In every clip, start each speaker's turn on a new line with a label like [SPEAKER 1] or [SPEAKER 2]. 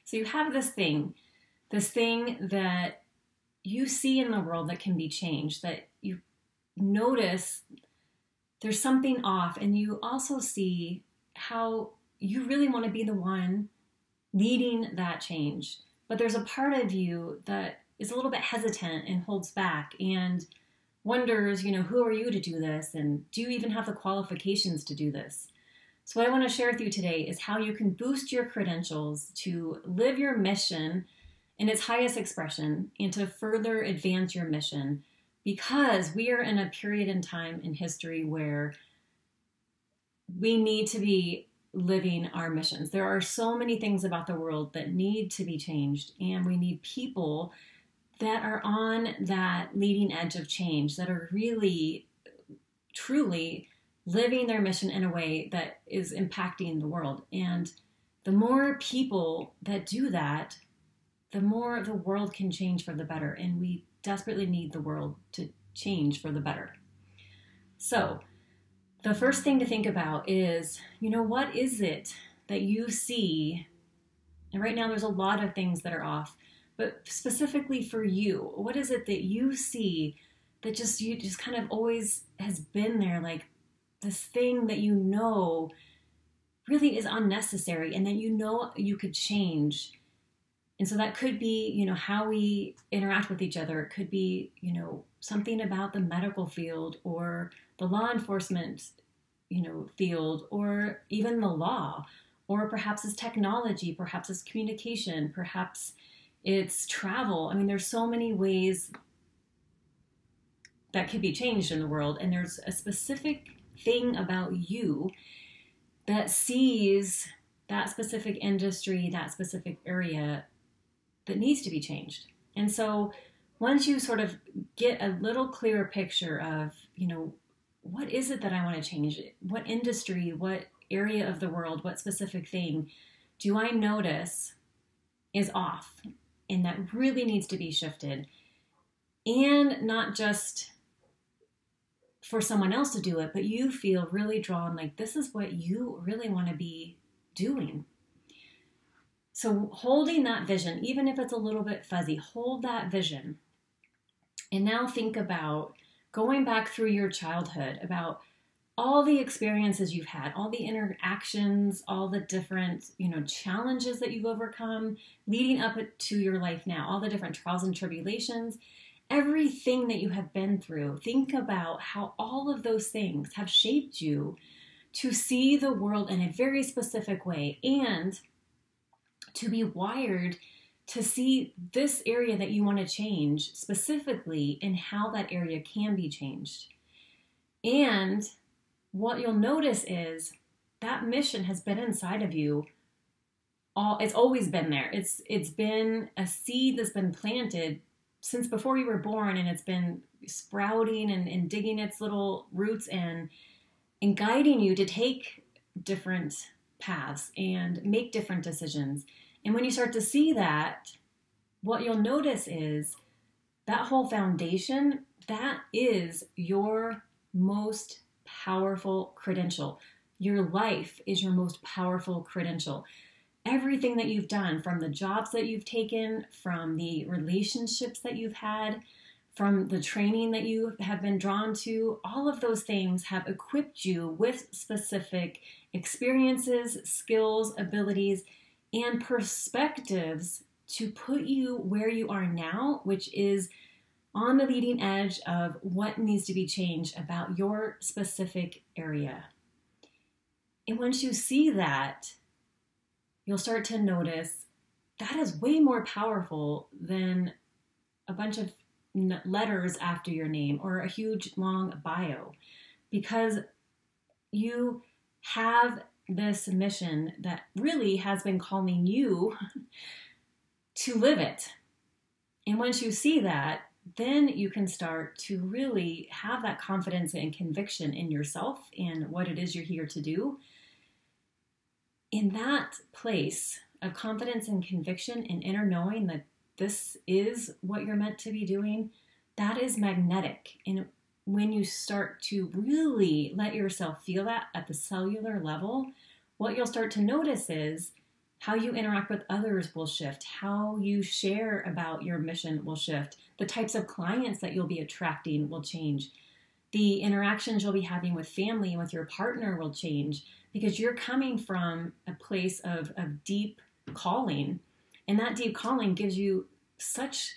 [SPEAKER 1] So you have this thing that you see in the world that can be changed, that you notice there's something off, and you also see how you really want to be the one leading that change. But there's a part of you that is a little bit hesitant and holds back and wonders, who are you to do this? And do you even have the qualifications to do this? So what I want to share with you today is how you can boost your credentials to live your mission in its highest expression and to further advance your mission, because we are in a period in time in history where we need to be living our missions. There are so many things about the world that need to be changed, and we need people that are on that leading edge of change, that are really, truly living their mission in a way that is impacting the world. And the more people that do that, the more the world can change for the better. And we desperately need the world to change for the better. So the first thing to think about is, what is it that you see? And right now there's a lot of things that are off, but specifically for you, what is it that you see that you just kind of always has been there, like this thing that really is unnecessary and that you could change? And so that could be, how we interact with each other. It could be, something about the medical field or the law enforcement, field, or even the law, or perhaps it's technology, perhaps it's communication, perhaps it's travel. I mean, there's so many ways that could be changed in the world. And there's a specific thing about you that sees that specific industry, that specific area that needs to be changed. And so once you sort of get a little clearer picture of, what is it that I want to change? What industry, what area of the world, what specific thing do I notice is off and that really needs to be shifted? And not just for someone else to do it, but you feel really drawn, like this is what you really want to be doing. So holding that vision, even if it's a little bit fuzzy, hold that vision. And now think about going back through your childhood, about all the experiences you've had, all the interactions, all the different, challenges that you've overcome leading up to your life now, all the different trials and tribulations, everything that you have been through. Think about how all of those things have shaped you to see the world in a very specific way and to be wired to see this area that you want to change specifically and how that area can be changed. And what you'll notice is that mission has been inside of you. It's always been there. It's been a seed that's been planted since before you were born, and it's been sprouting and digging its little roots and guiding you to take different paths and make different decisions. And when you start to see that, what you'll notice is that whole foundation, that is your most powerful credential. Your life is your most powerful credential. Everything that you've done, from the jobs that you've taken, from the relationships that you've had, from the training that you have been drawn to, all of those things have equipped you with specific experiences, skills, abilities, and perspectives to put you where you are now, which is on the leading edge of what needs to be changed about your specific area. And once you see that, you'll start to notice that is way more powerful than a bunch of letters after your name or a huge long bio, because you have this mission that really has been calling you to live it. And once you see that, then you can start to really have that confidence and conviction in yourself and what it is you're here to do. In that place of confidence and conviction and inner knowing that this is what you're meant to be doing, that is magnetic. And when you start to really let yourself feel that at the cellular level, what you'll start to notice is How you interact with others will shift. How you share about your mission will shift. The types of clients that you'll be attracting will change. The interactions you'll be having with family and with your partner will change because you're coming from a place of deep calling. And that deep calling gives you such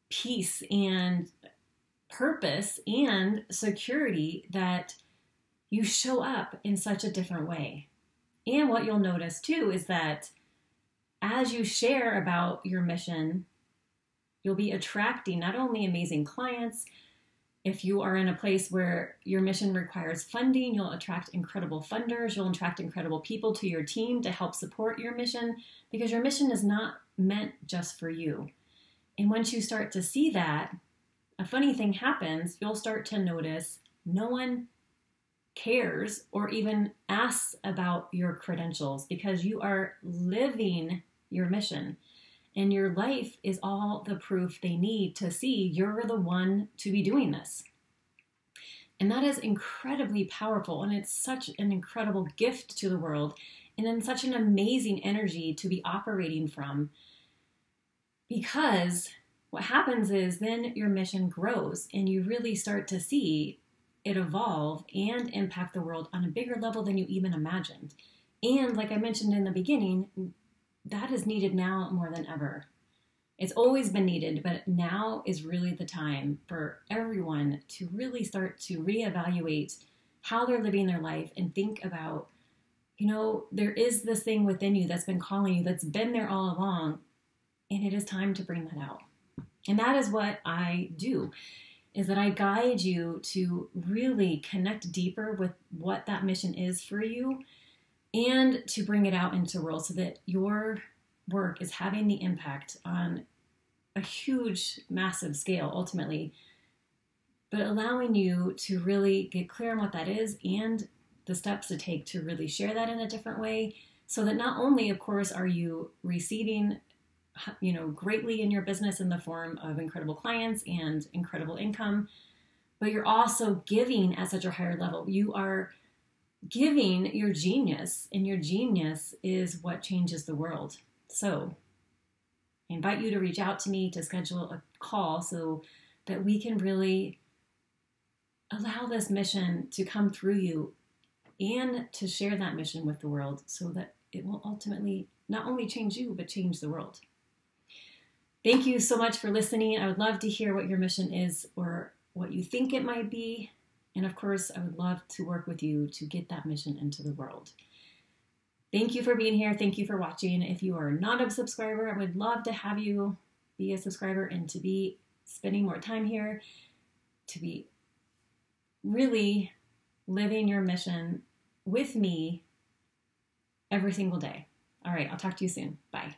[SPEAKER 1] peace and purpose and security that you show up in such a different way. And what you'll notice too is that as you share about your mission, you'll be attracting not only amazing clients. If you are in a place where your mission requires funding, you'll attract incredible funders. You'll attract incredible people to your team to help support your mission because your mission is not meant just for you. And once you start to see that, a funny thing happens. You'll start to notice no one cares or even asks about your credentials because you are living your mission. And your life is all the proof they need to see you're the one to be doing this. And that is incredibly powerful. And it's such an incredible gift to the world. And then such an amazing energy to be operating from. Because what happens is then your mission grows and you really start to see it evolve and impact the world on a bigger level than you even imagined. And like I mentioned in the beginning, that is needed now more than ever. It's always been needed, but now is really the time for everyone to really start to reevaluate how they're living their life and think about, there is this thing within you that's been calling you, that's been there all along, and it is time to bring that out. And that is what I do, is that I guide you to really connect deeper with what that mission is for you and to bring it out into the world so that your work is having the impact on a huge, massive scale ultimately, but allowing you to really get clear on what that is and the steps to take to really share that in a different way so that not only, of course, are you receiving greatly in your business in the form of incredible clients and incredible income, but you're also giving at such a higher level. You are giving your genius, and your genius is what changes the world. So I invite you to reach out to me to schedule a call so that we can really allow this mission to come through you and to share that mission with the world so that it will ultimately not only change you, but change the world. Thank you so much for listening. I would love to hear what your mission is or what you think it might be. And of course, I would love to work with you to get that mission into the world. Thank you for being here. Thank you for watching. If you are not a subscriber, I would love to have you be a subscriber and to be spending more time here, to be really living your mission with me every single day. All right, I'll talk to you soon. Bye.